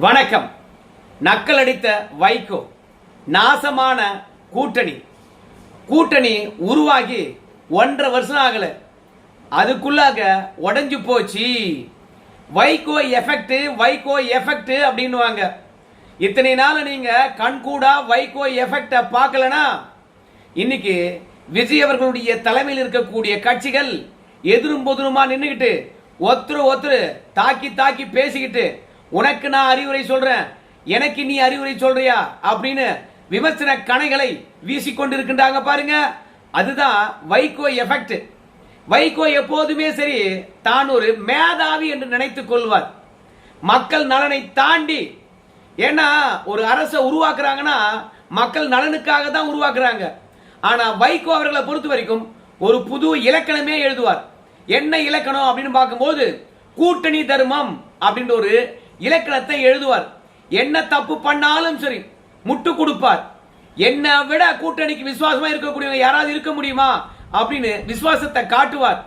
வணக்கம். நக்கல் அடித்த வைகோ, நாசமான கூட்டணி உருவாகி 1.5 வருஷம் ஆகல, அதுக்குள்ளாக உடஞ்சு போச்சு. வைகோ எஃபெக்ட் அப்படின்னுவாங்க. இத்தனை நாள் நீங்க கண்கூடா வைகோ எஃபெக்ட பார்க்கலனா, இன்னைக்கு விஜய் அவர்களுடைய தலைமையில் இருக்கக்கூடிய கட்சிகள் எதிரும் பொதுருமா நின்றுகிட்டு ஒருத்தரு தாக்கி பேசிக்கிட்டு, உனக்கு நான் அறிவுரை சொல்றேன், எனக்கு நீ அறிவுரை சொல்றியா அப்படின்னு விமர்சன கணைகளை வீசிக்கொண்டிருக்கின்றாங்க பாருங்க. அதுதான் வைகோ எஃபெக்ட். வைகோ எப்போதுமே சரி, தான் ஒரு மேதாவி என்று நினைத்துக் கொள்வார். மக்கள் நலனை தாண்டி, ஏன்னா ஒரு அரசை உருவாக்குறாங்கன்னா மக்கள் நலனுக்காக தான் உருவாக்குறாங்க. ஆனா வைகோ அவர்களை பொறுத்த வரைக்கும் ஒரு புது இலக்கணமே எழுதுவார். என்ன இலக்கணம் அப்படின்னு பார்க்கும்போது, கூட்டணி தர்மம் அப்படின்ற ஒரு இலக்கணத்தை எழுதுவார். என்ன தப்பு பண்ணாலும் சரி முட்டு கொடுப்பார். என்ன விட கூட்டணிக்கு விசுவாசமா இருக்கக்கூடியவங்க யாராவது இருக்க முடியுமா அப்படின்னு விசுவாசத்தை காட்டுவார்.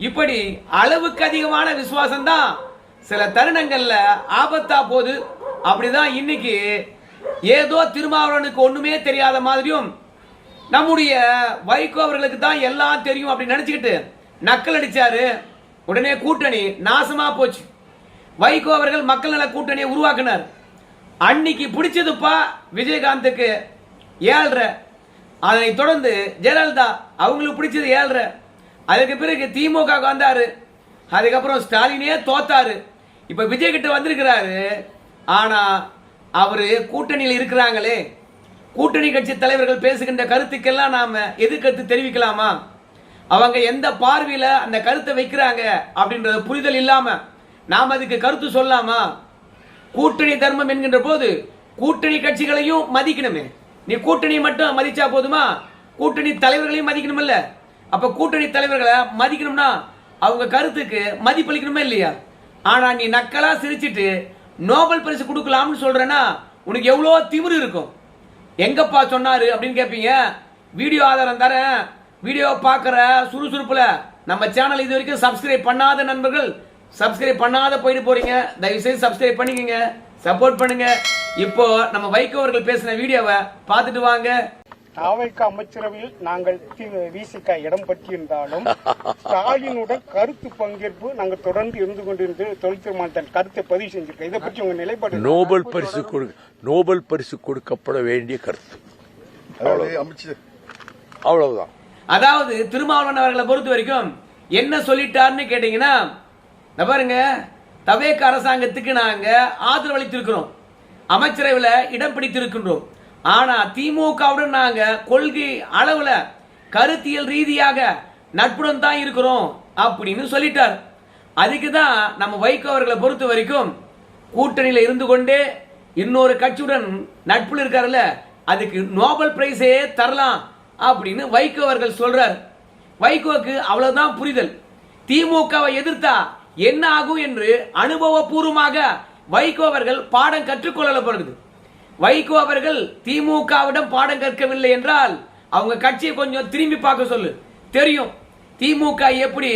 இப்படி அளவுக்கு அதிகமான விசுவாசம் தான் சில தருணங்கள்ல ஆபத்தா போது. அப்படிதான் இன்னைக்கு ஏதோ திருமாவளவனுக்கு ஒண்ணுமே தெரியாத மாதிரியும், நம்முடைய வைகோ அவர்களுக்கு தான் எல்லாம் தெரியும் அப்படின்னு நினைச்சுக்கிட்டு நக்கல் அடிச்சாரு. உடனே கூட்டணி நாசமா போச்சு. வைகோ அவர்கள் மக்கள் நல கூட்டணியை உருவாக்கினார். அன்னைக்கு பிடிச்சதுப்பா விஜயகாந்துக்கு 7.5, அதனை தொடர்ந்து ஜெயலலிதா அவங்களுக்கு பிடிச்சது 7.5. அதுக்கு பிறகு திமுக வந்தாரு. அதுக்கப்புறம் ஸ்டாலினே தோத்தாரு. இப்ப விஜய் கிட்ட வந்திருக்கிறாரு. ஆனா அவரு கூட்டணியில் இருக்கிறாங்களே, கூட்டணி கட்சி தலைவர்கள் பேசுகின்ற கருத்துக்கெல்லாம் நாம எதிர்கருத்து தெரிவிக்கலாமா? அவங்க எந்த பார்வையில அந்த கருத்தை வைக்கிறாங்க அப்படின்றது புரிதல் இல்லாம நாம் அதுக்கு கருத்து சொல்லாமா? கூட்டணி தர்மம் என்கின்ற போது கூட்டணி கட்சிகளையும் மதிக்கணுமே. நீ கூட்டணி மட்டும் மதிச்சா போதுமா? கூட்டணி தலைவர்களையும் மதிக்கணும் இல்ல? அப்ப கூட்டணி தலைவர்களை மதிக்கணும்னா அவங்க கருத்துக்கு மதிப்பளிக்கணுமே இல்லையா? ஆனா நீ நக்கலா சிரிச்சிட்டு நோபல் பரிசு கொடுக்கலாம்னு சொல்றேன்னா உனக்கு எவ்வளவு திமிரு இருக்கும். எங்கப்பா சொன்னாரு அப்படின்னு கேட்பீங்க. வீடியோ ஆதாரம் தரேன். வீடியோ பார்க்குற சுறுசுறுப்புல நம்ம சேனல் இது வரைக்கும் சப்ஸ்கிரைப் பண்ணாத நண்பர்கள் சப்ஸ்கிரைப் பண்ணாத போயிட்டு போறீங்க. தயவுசெய்து சப்ஸ்கிரைப் பண்ணிக்கங்க, சப்போர்ட் பண்ணுங்க. இப்போ நம்ம வைகோ அவர்கள் பேசின வீடியோவை பார்த்துட்டு வாங்க. தாவைக்கு அமைச்சரவையில் நாங்கள் விசிக இடம் பற்றியிருந்தாலும் ஸ்டாலினுடன் கருத்து பங்கேற்பு நாங்கள் தொடர்ந்து இருந்து கொண்டிருந்து தொழிற்சங்கத்தின் கருத்தை பதிவு செஞ்சிருக்கோம். இதை பற்றி உங்க நிலைப்பாடு? நோபல் பரிசு கொடுக்கப்பட வேண்டிய கருத்து, அவ்வளவுதான். அதாவது திருமாவளவன் அவர்களை பொறுத்த வரைக்கும் என்ன சொல்லிட்டாருன்னு கேட்டீங்கன்னா, பாருங்க, தவேக அரசாங்கத்துக்கு நாங்க ஆதரவளித்திருக்கிறோம், அமைச்சரவையில் இடம் பிடித்திருக்கின்றோம். ஆனா திமுகவுடன் நாங்க கொள்கை அளவுல கருத்தியல் ரீதியாக நட்புடன் தான் இருக்கிறோம் அப்படின்னு சொல்லிட்டார். அதுக்கு தான் நம்ம வைகோ அவர்களை பொறுத்த வரைக்கும் கூட்டணியில இருந்து கொண்டே இன்னொரு கட்சியுடன் நட்புல இருக்காருல்ல, அதுக்கு நோபல் பிரைஸே தரலாம் அப்படின்னு வைகோ அவர்கள் சொல்றார். வைகோக்கு அவ்வளவுதான் புரிதல். திமுகவை எதிர்த்தா என்ன ஆகும் என்று அனுபவபூர்வமாக வைகோ அவர்கள் பாடம் கற்றுக்கொள்ளப்படுது. வைகோ அவர்கள் திமுகவிடம் பாடம் கற்கவில்லை என்றால் அவங்க கட்சியை கொஞ்சம் திரும்பி பார்க்க சொல்லு, தெரியும் திமுக எப்படி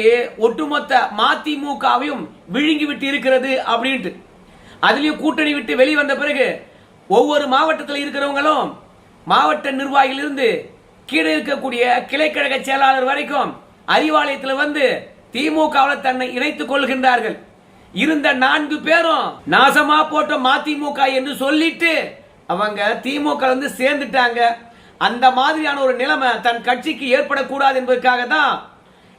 ஒட்டுமொத்த மதிமுகவையும் விழுங்கி விட்டு இருக்கிறது அப்படின்ட்டு. அதுலயும் கூட்டணி விட்டு வெளிவந்த பிறகு ஒவ்வொரு மாவட்டத்தில் இருக்கிறவங்களும் மாவட்ட நிர்வாகியிலிருந்து கீழே இருக்கக்கூடிய கிளைக்கழக செயலாளர் வரைக்கும் அறிவாலயத்தில் வந்து திமுகவில் தன்னை இணைத்துக் கொள்கின்றார்கள். இருந்த 4 பேரும் நாசமா போட்ட மதிமுக என்று சொல்லிட்டு அவங்க திமுக வந்து சேர்ந்துட்டாங்க. அந்த மாதிரியான ஒரு நிலைமை தன் கட்சிக்கு ஏற்படக்கூடாது என்பதற்காக தான்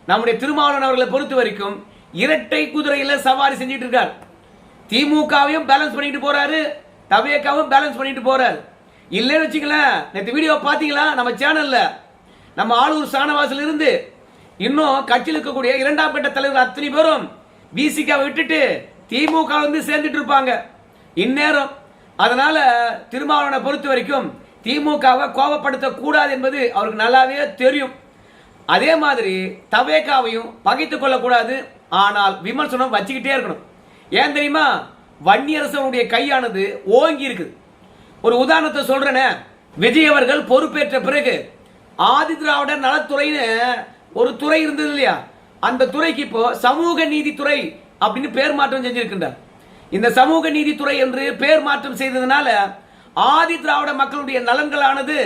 நம்முடைய திருமாவளவன் அவர்களை பொறுத்த வரைக்கும் இரட்டை குதிரையில சவாரி செஞ்சிட்டு இருக்கார். திமுகவையும் பேலன்ஸ் பண்ணிட்டு போறாரு, தவேகாவும் பேலன்ஸ் பண்ணிட்டு போறாரு. இல்லைன்னு வச்சுங்களேன், நேற்று வீடியோ பார்த்தீங்களா நம்ம சேனல்ல, நம்ம ஆளூர் சாணவாசில இருந்து இன்னும் கட்சியில் இருக்கக்கூடிய 2ஆம் கட்ட தலைவர் அத்தனை பேரும் விசிக விட்டுட்டு திமுக வந்து சேர்ந்துட்டு இருப்பாங்க இந்நேரம். அதனால திருமாவளவனை பொறுத்த வரைக்கும் திமுகவை கோபப்படுத்த கூடாது என்பது அவருக்கு நல்லாவே தெரியும். அதே மாதிரி தவேகாவையும் பகைத்துக் கொள்ளக்கூடாது, ஆனால் விமர்சனம் வச்சுக்கிட்டே இருக்கணும். ஏன் தெரியுமா? வன்னியரசனுடைய கையானது ஓங்கி இருக்குது. ஒரு உதாரணத்தை சொல்றேனே, விஜய் அவர்கள் பொறுப்பேற்ற பிறகு ஆதி திராவிடர் நலத்துறைன்னு ஒரு துறை இருந்தது இல்லையா, அந்த துறைக்கு இப்போ சமூக நீதித்துறை அப்படின்னு பேர் மாற்றம் செஞ்சிருக்கின்றார். இந்த சமூக நீதித்துறை என்று பெயர் மாற்றம் செய்ததனால ஆதி திராவிட மக்களுடைய நலன்களானது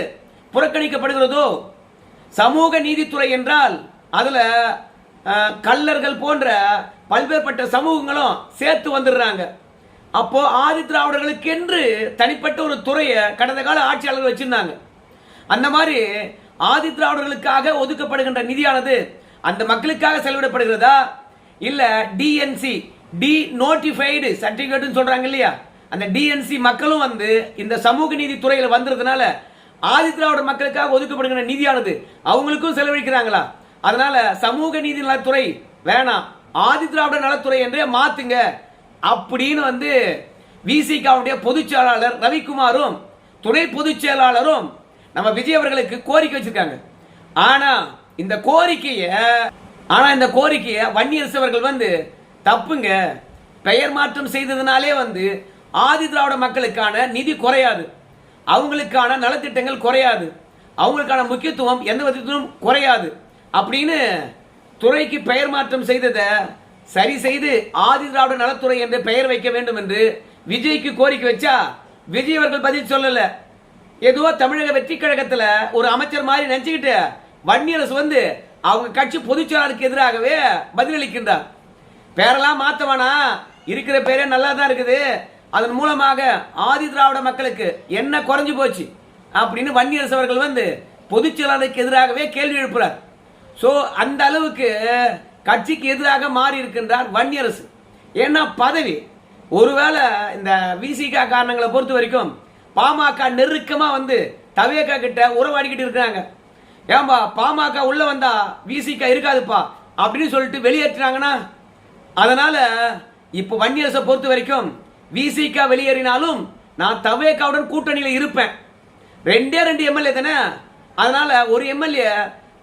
புறக்கணிக்கப்படுகிறதோ? சமூக நீதித்துறை என்றால் அதுல கள்ளர்கள் போன்ற பல்வேறுபட்ட சமூகங்களும் சேர்த்து வந்துடுறாங்க. அப்போ ஆதி திராவிடர்களுக்கு என்று தனிப்பட்ட ஒரு துறையை கடந்த கால ஆட்சியாளர்கள் வச்சிருந்தாங்க. அந்த மாதிரி ஆதி திராவிடர்களுக்காக ஒதுக்கப்படுகின்ற நிதியானது அந்த மக்களுக்காக செலவிடப்படுகிறதா, இல்ல டிஎன்சி டி நோட்டிஃபைடு சர்டிபிகேட் சொல்றாங்க இல்லையா, அந்த டிஎன்சி மக்களும் வந்து இந்த சமூக நீதி துறையில வந்ததுனால ஆதி திராவிட மக்களுக்காக ஒதுக்கப்படுகிற நிதியானது அவங்களுக்கும் செலவழிக்கிறாங்களா? அதனால சமூக நீதி நலத்துறை வேணாம், ஆதி திராவிட நலத்துறை என்றே மாத்துங்க அப்படின்னு வந்து விசிகாவுடைய பொதுச் செயலாளர் ரவிக்குமாரும் துணை பொதுச் செயலாளரும் நம்ம விஜய் அவர்களுக்கு கோரிக்கை வச்சிருக்காங்க. ஆனா இந்த கோரிக்கையை வன்னியரசு அவர்கள் வந்து தப்புங்க, பெயர் மாற்றம் செய்ததுனாலே வந்து ஆதி திராவிட மக்களுக்கான நிதி குறையாது, அவங்களுக்கான நலத்திட்டங்கள் குறையாது, அவங்களுக்கான முக்கியத்துவம் எந்த விதத்திலும் குறையாது அப்படின்னு துறைக்கு பெயர் மாற்றம் செய்ததை சரி செய்து ஆதி திராவிட நலத்துறை என்று பெயர் வைக்க வேண்டும் என்று விஜய்க்கு கோரிக்கை வச்சா விஜய் அவர்கள் பதில் சொல்லல. ஏதோ தமிழக வெற்றி கழகத்துல ஒரு அமைச்சர் மாதிரி நினைச்சுக்கிட்டு வன்னியரசு வந்து அவங்க கட்சி பொதுச் செயலாளருக்கு எதிராகவே பதிலளிக்கின்றார். பேரெல்லாம் மாத்தவானா, இருக்கிற பேரே நல்லா தான் இருக்குது, அதன் மூலமாக ஆதி திராவிட மக்களுக்கு என்ன குறைஞ்சு போச்சு அப்படின்னு வன்னியரசு அவர்கள் வந்து பொதுச் செயலாளருக்கு எதிராகவே கேள்வி எழுப்புறார். சோ அந்த அளவுக்கு கட்சிக்கு எதிராக மாறி இருக்கின்றார் வன்னியரசு. ஏன்னா பதவி, ஒருவேளை இந்த விசிகா காரணங்களை பொறுத்த வரைக்கும் பாமக நெருக்கமா வந்து தவேகா கிட்ட உறவாடிக்கிட்டு இருக்காங்க. ஏன்பா பாமக உள்ள வந்தா விசிகா இருக்காதுப்பா அப்படின்னு சொல்லிட்டு வெளியேற்றினாங்கன்னா, அதனால இப்ப வன்னியரசை பொறுத்த வரைக்கும் விசிகா வெளியேறினாலும் நான் தவேகாவுடன் கூட்டணியில இருப்பேன். 2 எம்எல்ஏ தானே, அதனால ஒரு எம்எல்ஏ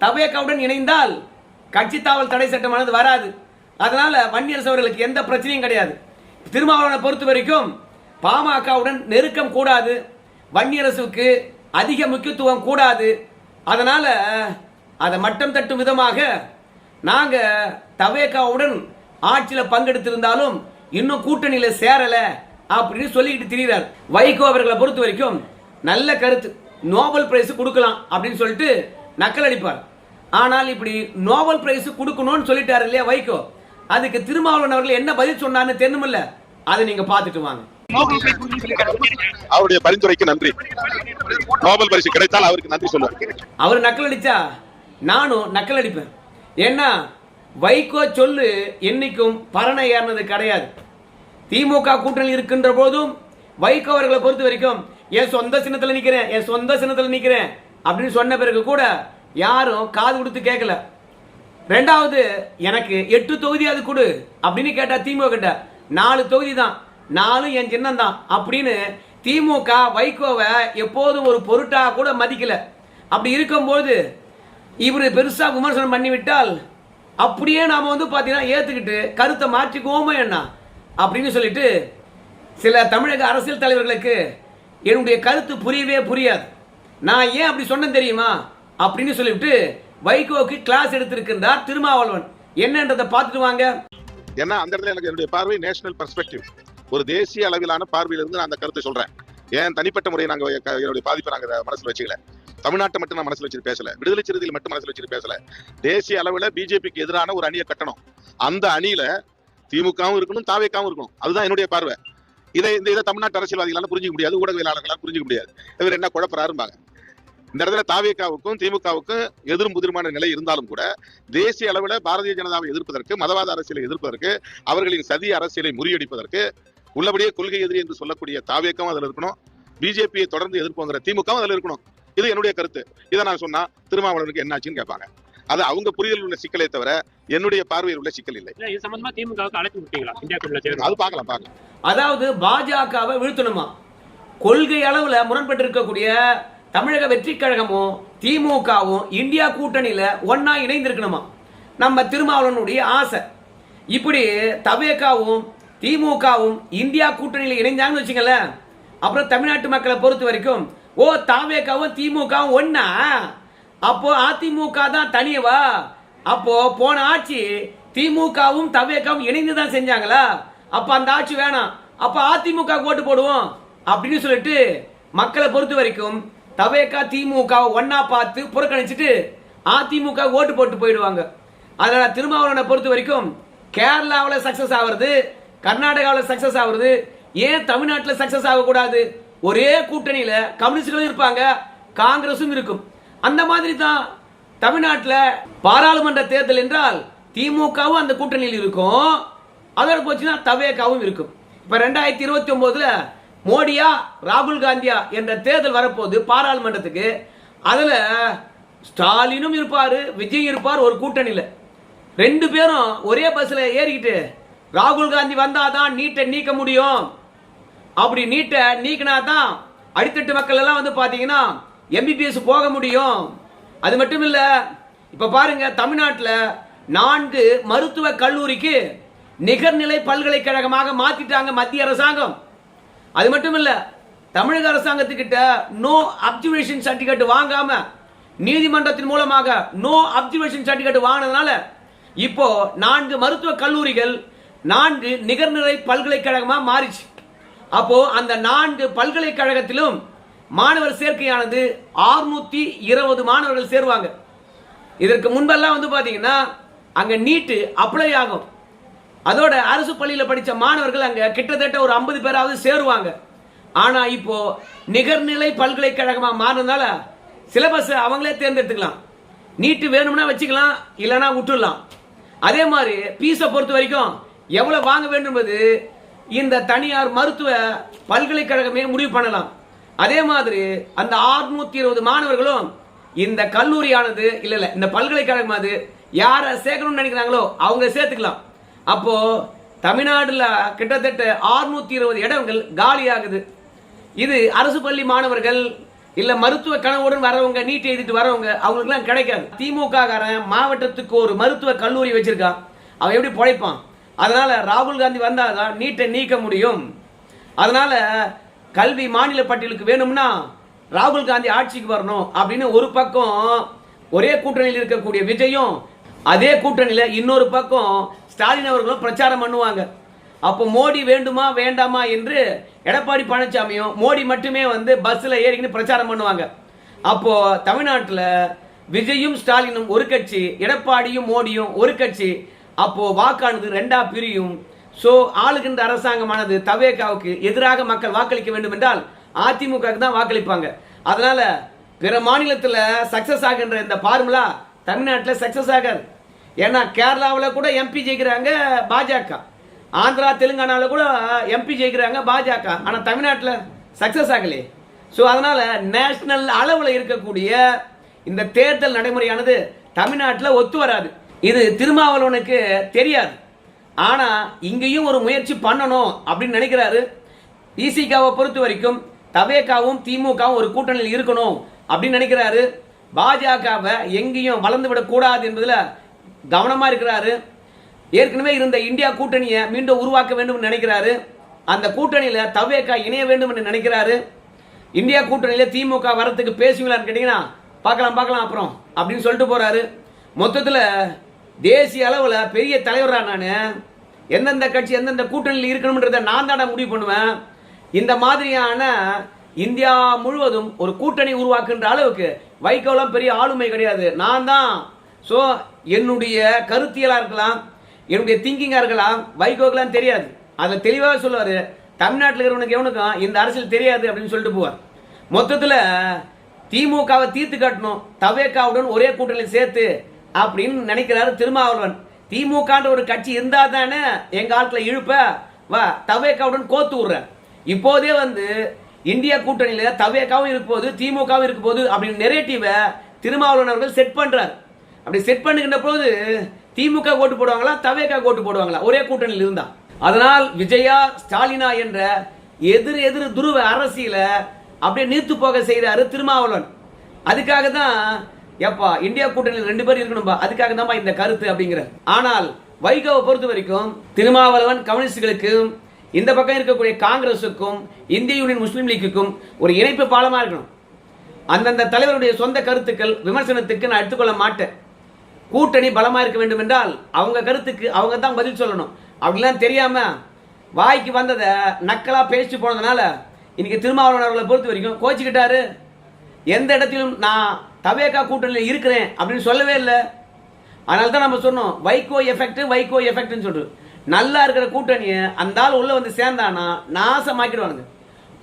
தவேகாவுடன் இணைந்தால் கட்சி தாவல் தடை சட்டமானது வராது. அதனால வன்னியரசு அவர்களுக்கு எந்த பிரச்சனையும் கிடையாது. திருமாவளவனை பொறுத்த வரைக்கும் பாமகவுடன் நெருக்கம் கூடாது, வன்னியரசுக்கு அதிக முக்கியத்துவம் கூடாது. அதனால அதை மட்டம் தட்டும் விதமாக நாங்க தவேகாவுடன் ஆட்சியில பங்கெடுத்திருந்தாலும் இன்னும் கூட்டணியில சேரல அப்படின்னு சொல்லிக்கிட்டு திரிகிறார். வைகோ அவர்களை பொறுத்த வரைக்கும் நல்ல கருத்து, நோபல் பிரைஸ் கொடுக்கலாம் அப்படின்னு சொல்லிட்டு நக்கல் அடிப்பார். ஆனால் இப்படி நோபல் பிரைஸ் கொடுக்கணும்னு சொல்லிட்டாரு இல்லையா வைகோ, அதுக்கு திருமாவளவன் அவர்கள் என்ன பதில் சொன்னான்னு தெரியல, அதை நீங்க பாத்துட்டு வாங்க. அவருடைய பரிந்துரைக்கு நன்றி. நோபல் பரிசு கிடைத்தால் அவருக்கு நன்றி சொல்லுவார். அவர் நக்கல் அடிச்சா நானும் நக்கல் அடிப்பேன். ஏன்னா வைகோ சொல்லு என்னைக்கும் பரணை ஏறினது கிடையாது. திமுக கூட்டணி இருக்கின்ற போதும் வைகோ அவர்களை பொறுத்த வரைக்கும் என் சொந்த சின்னத்தில் நிக்கிறேன் அப்படின்னு சொன்ன பிறகு கூட யாரும் காது கொடுத்து கேட்கல. 2வது எனக்கு 8 தொகுதி அது கொடு அப்படின்னு கேட்டா திமுக கிட்ட 4 தொகுதி தான், 4 என் சின்னம் தான் அப்படின்னு திமுக வைகோவை எப்போதும் ஒரு பொருட்டா கூட மதிக்கல. அப்படி இருக்கும்போது இவரு பெருசா விமர்சனம் பண்ணிவிட்டால் அப்படியே நாம வந்து பாத்தீங்கன்னா ஏத்துக்கிட்டு கருத்தை மாற்றிக்குவோமா என்ன அப்படின்னு சொல்லிட்டு சில தமிழக அரசியல் தலைவர்களுக்கு என்னுடைய கருத்து புரியவே புரியாது. நான் ஏன் அப்படி சொன்னேன் தெரியுமா அப்படின்னு சொல்லிட்டு வைகோக்கு கிளாஸ் எடுத்திருக்கின்றார் திருமாவளவன். என்னன்றதை பார்த்துட்டு வாங்க. ஏன்னா அந்த இடத்துல எனக்கு என்னுடைய பார்வை நேஷனல் பெர்ஸ்பெக்டிவ், ஒரு தேசிய அளவிலான பார்வையிலிருந்து நான் அந்த கருத்தை சொல்றேன். ஏன் தனிப்பட்ட முறையை நாங்க என்னுடைய பாதிப்பை நாங்க மனசுல வச்சுக்கல, தமிழ்நாட்டை மட்டும் நான் மனசுல வச்சுட்டு பேசல, விடுதலை சிறுத்தைகள் மட்டும் மனசுல வச்சுட்டு பேசல. தேசிய அளவில் பிஜேபிக்கு எதிரான ஒரு அணியை கட்டணும், அந்த அணியில திமுகவும் இருக்கணும், தாவேக்காவும் இருக்கணும். அதுதான் என்னுடைய பார்வை. இதை தமிழ்நாட்டு அரசியல்வாதிகளால புரிஞ்சிக்க முடியாது, ஊடகவியலாளர்களால் புரிஞ்சிக்க முடியாது. இவர் என்ன குழப்பறாரும்பாங்க. இந்த இடத்துல தாவேக்காவுக்கும் திமுகவுக்கும் எதிரும் புதிருமான நிலை இருந்தாலும் கூட தேசிய அளவில் பாரதிய ஜனதாவை எதிர்ப்பதற்கு, மதவாத அரசியலை எதிர்ப்பதற்கு, அவர்களின் சதி அரசியலை முறியடிப்பதற்கு உள்ளபடியே கொள்கை எதிரி என்று சொல்லக்கூடிய தாவேக்காவும் அதில் இருக்கணும், பிஜேபியை தொடர்ந்து எதிர்ப்புங்கிற திமுகவும் அதில் இருக்கணும். இது என்னுடைய கருத்து. இதை நான் சொன்னா திருமாவளவனுக்கு என்னாச்சுன்னு கேட்பாங்க. அது அவங்க புரிதல் உள்ள சிக்கலை தவிர என்னுடைய பார்வையில் உள்ள சிக்கல் இல்லை. அது பார்க்கலாம். அதாவது பாஜகவை வீழ்த்தணுமா, கொள்கை அளவுல முரண்பட்டு இருக்கக்கூடிய தமிழக வெற்றி கழகமும் திமுகவும் இந்தியா கூட்டணியில ஒன்னா இணைந்திருக்கணுமா நம்ம திருமாவளவனுடைய ஆசை. இப்படி தவேகாவும் திமுகவும் இந்தியா கூட்டணியில இணைஞ்சாங்கன்னு வச்சுங்களேன், அப்புறம் தமிழ்நாட்டு மக்களை பொறுத்த வரைக்கும் ஓ தவேகாவும் திமுகவும் ஒன்னா, அப்போ அதிமுக தான் தனியவா, அப்போ போன ஆட்சி திமுகவும் தவேகாவும் இணைந்து தான் செஞ்சாங்களா, அப்ப அந்த ஆட்சி வேணாம், அப்ப அதிமுக ஓட்டு போடுவோம் அப்படின்னு சொல்லிட்டு மக்களை பொறுத்த வரைக்கும் தவேகா திமுக ஒன்னா பார்த்து புறக்கணிச்சுட்டு அதிமுக ஓட்டு போட்டு போயிடுவாங்க. அதனால திருமாவளவனை பொறுத்த வரைக்கும் கேரளாவில் சக்சஸ் ஆகுறது, கர்நாடகாவில் சக்சஸ் ஆகுறது, ஏன் தமிழ்நாட்டில் சக்சஸ் ஆகக்கூடாது? ஒரே கூட்டணியில கம்யூனிஸ்டுகளும் இருப்பாங்க, காங்கிரசும் இருக்கும். அந்த மாதிரி தான் தமிழ்நாட்டில் பாராளுமன்ற தேர்தல் என்றால் திமுகவும் அந்த கூட்டணியில் இருக்கும், அதோட போச்சுன்னா தவேகாவும் இருக்கும். இப்ப 2029 மோடியா ராகுல் காந்தியா என்ற தேர்தல் வரப்போது பாராளுமன்றத்துக்கு. அதுல ஸ்டாலினும் இருப்பாரு, விஜய் இருப்பார் ஒரு கூட்டணியில. ரெண்டு பேரும் ஒரே பஸ்ல ஏறிக்கிட்டு ராகுல் காந்தி வந்தாதான் நீட்டை நீக்க முடியும், அப்படி நீட்டை நீக்கினா தான் அடித்தட்டு மக்கள் எல்லாம் வந்து பாத்தீங்கன்னா எம்பிபிஎஸ் போக முடியும். அது மட்டும் இல்ல, இப்ப பாருங்க தமிழ்நாட்டில் 4 மருத்துவ கல்லூரிக்கு நிகர்நிலை பல்கலைக்கழகமாக மாத்திட்டாங்க மத்திய அரசாங்கம். அது மட்டும் இல்ல, தமிழக அரசாங்கத்துக்கிட்ட நோ அப்சர்வேஷன் சர்டிபிகேட் வாங்காம நீதிமன்றத்தின் மூலமாக நோ அப்சர்வேஷன் சர்டிபிகேட் வாங்கினதுனால இப்போ 4 மருத்துவ கல்லூரிகள் 4 நிகர்நிலை பல்கலைக்கழகமா மாறிச்சு. அப்போ அந்த 4 பல்கலைக்கழகத்திலும் மாணவர் சேர்க்கையானது 620 மாணவர்கள் சேருவாங்க. இதற்கு முன்பெல்லாம் வந்து பாத்தீங்கன்னா அங்க நீட்டு அப்ளை ஆகும், அதோட அரசு பள்ளியில் படித்த மாணவர்கள் அங்க கிட்டத்தட்ட ஒரு 50 பேராவது சேருவாங்க. ஆனா இப்போ நிகர்நிலை பல்கலைக்கழகமா மாறினால சிலபஸ் அவங்களே தேர்ந்தெடுத்துக்கலாம், நீட்டு வேணும்னா வச்சுக்கலாம், இல்லைன்னா விட்டுடலாம். அதே மாதிரி பீஸை பொறுத்த வரைக்கும் எவ்வளவு வாங்க வேண்டும் என்பது இந்த தனியார் மருத்துவ பல்கலைக்கழகமே முடிவு பண்ணலாம். அதே மாதிரி அந்த 620 மாணவர்களும் இந்த கல்லூரியானது இல்ல இந்த பல்கலைக்கழகம் அது யாரை சேர்க்கணும்னு நினைக்கிறாங்களோ அவங்க சேர்த்துக்கலாம். அப்போ தமிழ்நாடுல கிட்டத்தட்ட 620 இடங்கள் காலியாகுது. இது அரசு பள்ளி மாணவர்கள் இல்ல மருத்துவ கனவுடன் வரவங்க, நீட் எழுதிட்டு வரவங்க, அவங்களுக்கு எல்லாம் கிடைக்காது. திமுக காரன் மாவட்டத்துக்கு ஒரு மருத்துவ கல்லூரி வச்சிருக்கான், அவன் எப்படி பிழைப்பான்? அதனால ராகுல் காந்தி வந்தாதான் நீட்டை நீக்க முடியும். அதனால கல்வி மாநில பட்டியலுக்கு வேணும்னா ராகுல் காந்தி ஆட்சிக்கு வரணும் அப்படின்னு ஒரு பக்கம் ஒரே கூட்டணியில் இருக்கக்கூடிய விஜயும், அதே கூட்டணியில இன்னொரு பக்கம் ஸ்டாலின் அவர்களும் பிரச்சாரம் பண்ணுவாங்க. அப்போ மோடி வேண்டுமா வேண்டாமா என்று எடப்பாடி பழனிசாமியும் மோடி மட்டுமே வந்து பஸ்ல ஏறிக்கிட்டு பிரச்சாரம் பண்ணுவாங்க. அப்போ தமிழ்நாட்டில் விஜயும் ஸ்டாலினும் ஒரு கட்சி, எடப்பாடியும் மோடியும் ஒரு கட்சி. அப்போ வாக்கானது 2ஆ பிரியும். சோ ஆளுகின்ற அரசாங்கமானது தவேகாவுக்கு எதிராக மக்கள் வாக்களிக்க வேண்டும் என்றால் அதிமுக தான் வாக்களிப்பாங்க. அதனால பிற மாநிலத்தில் சக்சஸ் ஆகின்ற இந்த பார்முலா தமிழ்நாட்டில் சக்சஸ் ஆகாது. ஏன்னா கேரளாவில் கூட எம்பி ஜெயிக்கிறாங்க பாஜக, ஆந்திரா தெலுங்கானாவில் கூட எம்பி ஜெயிக்கிறாங்க பாஜக, ஆனால் தமிழ்நாட்டில் சக்சஸ் ஆகலையே. ஸோ அதனால நேஷனல் அளவில் இருக்கக்கூடிய இந்த தேர்தல் நடைமுறையானது தமிழ்நாட்டில் ஒத்து வராது. இது திருமாவளவனுக்கு தெரியாது, ஆனா இங்கேயும் ஒரு முயற்சி பண்ணணும் அப்படின்னு நினைக்கிறாரு. விசிகாவை பொறுத்த வரைக்கும் தவேகாவும் திமுகவும் ஒரு கூட்டணியில் இருக்கணும் அப்படின்னு நினைக்கிறாரு. பாஜகவை எங்கேயும் வளர்ந்து விடக்கூடாது என்பதுல கவனமா இருக்கிறாரு. ஏற்கனவே இருந்த இந்தியா கூட்டணியை மீண்டும் உருவாக்க வேண்டும் நினைக்கிறாரு. அந்த கூட்டணியில தவேகா இணைய வேண்டும் என்று நினைக்கிறாரு. இந்தியா கூட்டணியில திமுக வரத்துக்கு பேசுவீங்களான்னு கேட்டீங்கன்னா பார்க்கலாம் அப்புறம் அப்படின்னு சொல்லிட்டு போறாரு. மொத்தத்துல தேசிய அளவுல பெரிய தலைவரா நான் எந்தெந்த கட்சி எந்தெந்த கூட்டணியில் இருக்கணும்ன்றத நான் தான் முடிவு பண்ணுவேன். இந்த மாதிரியான இந்தியா முழுவதும் ஒரு கூட்டணி உருவாக்குன்ற அளவுக்கு வைகோலாம் பெரிய ஆளுமை கிடையாது, நான் தான். ஸோ என்னுடைய கருத்தியலா இருக்கலாம், என்னுடைய திங்கிங்கா இருக்கலாம், வைகோக்கெல்லாம் தெரியாது. அதில் தெளிவாக சொல்லுவார், தமிழ்நாட்டில் இருக்கிறவனுக்கு எவனுக்கும் இந்த அரசியல் தெரியாது அப்படின்னு சொல்லிட்டு போவார். மொத்தத்தில் திமுகவை தீர்த்து காட்டணும், தவேகாவுடன் ஒரே கூட்டணியில் சேர்த்து அப்படின்னு நினைக்கிறாரு திருமாவளவன். திமுகன்ற ஒரு கட்சி இருந்தா தானே எங்க ஆட்களை இழுப்ப வா தவேகாவுடன் கோத்து விடுற. இப்போதே வந்து இந்தியா கூட்டணியில தவேகாவும் இருக்க போது திமுகவும் இருக்க போது அப்படின்னு நெரேட்டிவை திருமாவளவன் அவர்கள் செட் பண்றாரு. அப்படி செட் பண்ணுகின்ற போது திமுக ஓட்டு போடுவாங்களா தவேகா ஓட்டு போடுவாங்களா ஒரே கூட்டணியில் இருந்தா? அதனால் விஜயா ஸ்டாலினா என்ற எதிர் துருவ அரசியல அப்படியே நீர்த்து போக செய்யறாரு திருமாவளவன். அதுக்காக தான் எப்பா இந்தியா கூட்டணியில் 2 பேர் இருக்கணும்பா, அதுக்காக தான் இந்த கருத்து அப்படிங்கிற. ஆனால் வைகோவை பொறுத்த வரைக்கும் திருமாவளவன் கம்யூனிஸ்டுகளுக்கும் இந்த பக்கம் இருக்கக்கூடிய காங்கிரசுக்கும் இந்திய யூனியன் முஸ்லீம் லீக்குக்கும் ஒரு இணைப்பு பாலமா இருக்கணும். அந்தந்த தலைவருடைய சொந்த கருத்துக்கள் விமர்சனத்துக்கு நான் எடுத்துக்கொள்ள மாட்டேன். கூட்டணி பலமா இருக்க வேண்டும் என்றால் அவங்க கருத்துக்கு அவங்க தான் பதில் சொல்லணும். அப்படிலாம் தெரியாம வாய்க்கு வந்ததை நக்கலா பேசிட்டு போனதுனால இன்னைக்கு திருமாவளவன் அவர்களை பொறுத்த வரைக்கும் கோச்சிக்கிட்டாரு. எந்த இடத்திலும் நான் தவேகா கூட்டணியில் இருக்கிறேன் அப்படின்னு சொல்லவே இல்லை. அதனால தான் நம்ம சொன்னோம் வைகோ எஃபெக்ட்னு சொல்றோம். நல்லா இருக்கிற கூட்டணியை அந்த ஆள் உள்ள வந்து சேர்ந்தானா நாசமாக்கிடுவானுங்க.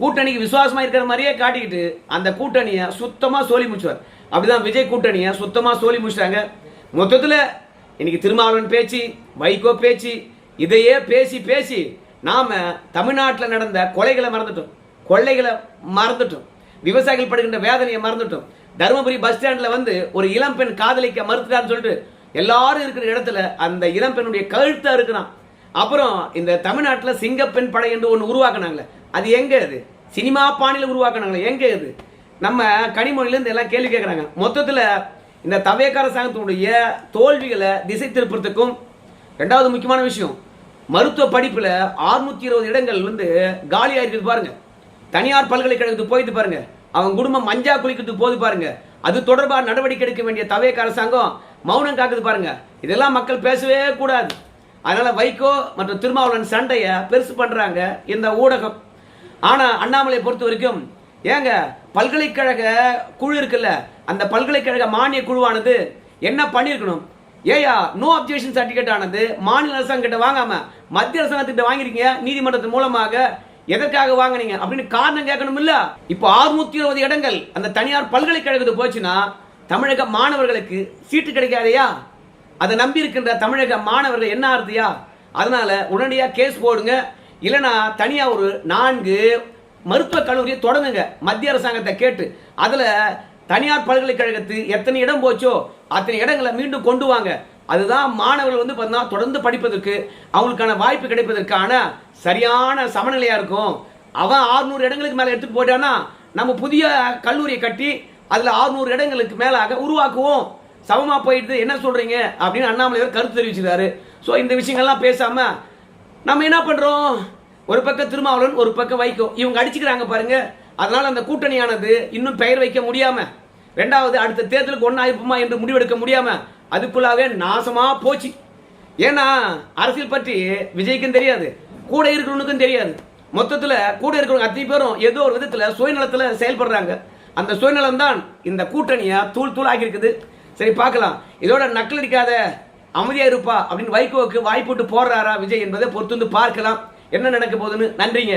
கூட்டணிக்கு விசுவாசமா இருக்கிற மாதிரியே காட்டிக்கிட்டு அந்த கூட்டணியை சுத்தமா சோலி முடிச்சுவார். அப்படிதான் விஜய் கூட்டணியை சுத்தமா சோலி முடிச்சிட்டாங்க. மொத்தத்தில் இன்னைக்கு திருமாவளவன் பேச்சு, வைகோ பேச்சு, இதையே பேசி பேசி நாம தமிழ்நாட்டில் நடந்த கொலைகளை மறந்துட்டோம், கொள்ளைகளை மறந்துட்டோம், விவசாயிகள் படுகின்ற வேதனையை மறந்துட்டோம். தருமபுரி பஸ் ஸ்டாண்ட்ல வந்து ஒரு இளம்பெண் காதலிக்க மறுத்துட்டான்னு சொல்லிட்டு எல்லாரும் இருக்கிற இடத்துல அந்த இளம்பெண்ணுடைய கழுத்தா இருக்கிறான். அப்புறம் இந்த தமிழ்நாட்டில் சிங்கப்பெண் படை என்று ஒன்று உருவாக்குனாங்களே, அது எங்க? அது சினிமா பாணியில் உருவாக்குனாங்களே, எங்க? அது நம்ம கனிமொழியிலேருந்து எல்லாம் கேள்வி கேட்குறாங்க. மொத்தத்தில் இந்த தவேகார சங்கத்தினுடைய தோல்விகளை திசை திருப்பறதுக்கும், ரெண்டாவது முக்கியமான விஷயம், மருத்துவ படிப்பில் 620 இடங்கள் வந்து காலியாக இருக்குது பாருங்க. தனியார் பல்கலைக்கழகத்துக்கு போயிட்டு பாருங்க, அவன் குடும்பம் மஞ்சா குளிக்கிறதுக்கு போது பாருங்க. அது தொடர்பாக நடவடிக்கை எடுக்க வேண்டிய தவேகார சங்கம் மௌனம் காக்குது பாருங்க. இதெல்லாம் மக்கள் பேசவே கூடாது. அதனால வைகோ மற்றும் திருமாவளவன் சண்டையை பெருசு பண்றாங்க இந்த ஊடகம். ஆனா அண்ணாமலை பொறுத்த வரைக்கும், ஏங்க பல்கலைக்கழக குழு இருக்குல்ல, அந்த பல்கலைக்கழக மானிய குழுவானது என்ன பண்ணிருக்கணும்? ஏயா நோ அப்ஜெக்ஷன் சர்டிபிகேட் ஆனது மாநில அரசாங்கம் கிட்ட வாங்காம மத்திய அரசாங்கத்திட்ட வாங்கிருக்கீங்க, நீதிமன்றத்தின் மூலமாக எதற்காக வாங்கினீங்க அப்படின்னு காரணம் கேட்கணும் இல்ல? இப்போ 620 இடங்கள் அந்த தனியார் பல்கலைக்கழகத்துக்கு போச்சுன்னா தமிழக மாணவர்களுக்கு சீட்டு கிடைக்காதையா? அதை நம்பி இருக்கின்ற தமிழக மாணவர்கள் என்ன ஆறுதியா? அதனால உடனடியாக கேஸ் போடுங்க, இல்லைன்னா தனியா ஒரு 4 மருத்துவக் கல்லூரியை தொடங்குங்க மத்திய அரசாங்கத்தை கேட்டு. அதுல தனியார் பல்கலைக்கழகத்து எத்தனை இடம் போச்சோ அத்தனை இடங்களை மீண்டும் கொண்டு வாங்க. அதுதான் மாணவர்கள் வந்து பார்த்தீங்கன்னா தொடர்ந்து படிப்பதற்கு அவங்களுக்கான வாய்ப்பு கிடைப்பதற்கான சரியான சமநிலையா இருக்கும். அவன் 600 இடங்களுக்கு மேல எடுத்துட்டு போயிட்டானா நம்ம புதிய கல்லூரியை கட்டி அதுல 600 இடங்களுக்கு மேலாக உருவாக்குவோம். சமமா போயிட்டு என்ன சொல்றீங்க அப்படின்னு அண்ணாமலை கருத்து தெரிவிச்சிருக்காரு. ஸோ இந்த விஷயங்கள்லாம் பேசாம நம்ம என்ன பண்றோம், ஒரு பக்கம் திருமாவளவன் ஒரு பக்கம் வைகோ, இவங்க அடிச்சுக்கிறாங்க பாருங்க. அதனால அந்த கூட்டணியானது இன்னும் பெயர் வைக்க முடியாம, ரெண்டாவது அடுத்த தேர்தலுக்கு ஒன்னா இருப்போமா என்று முடிவெடுக்க முடியாம அதுக்குள்ளாவே நாசமா போச்சு. ஏன்னா அரசியல் பற்றி விஜய்க்கும் தெரியாது, கூட இருக்கிறவனுக்கும் தெரியாது. மொத்தத்துல கூட இருக்கிறவங்க அத்தனை பேரும் ஏதோ ஒரு விதத்துல சுயநலத்துல செயல்படுறாங்க. அந்த சுயநலம் தான் இந்த கூட்டணியை தூள் தூள் ஆகி இருக்குது. சரி பார்க்கலாம், இதோட நக்கல் அடிக்காத அமைதியா இருப்பா அப்படின்னு வைகோவுக்கு வாய்ப்புட்டு போடுறாரா விஜய் என்பதை பொறுத்து வந்து பார்க்கலாம் என்ன நடக்க போகுதுன்னு. நன்றிங்க.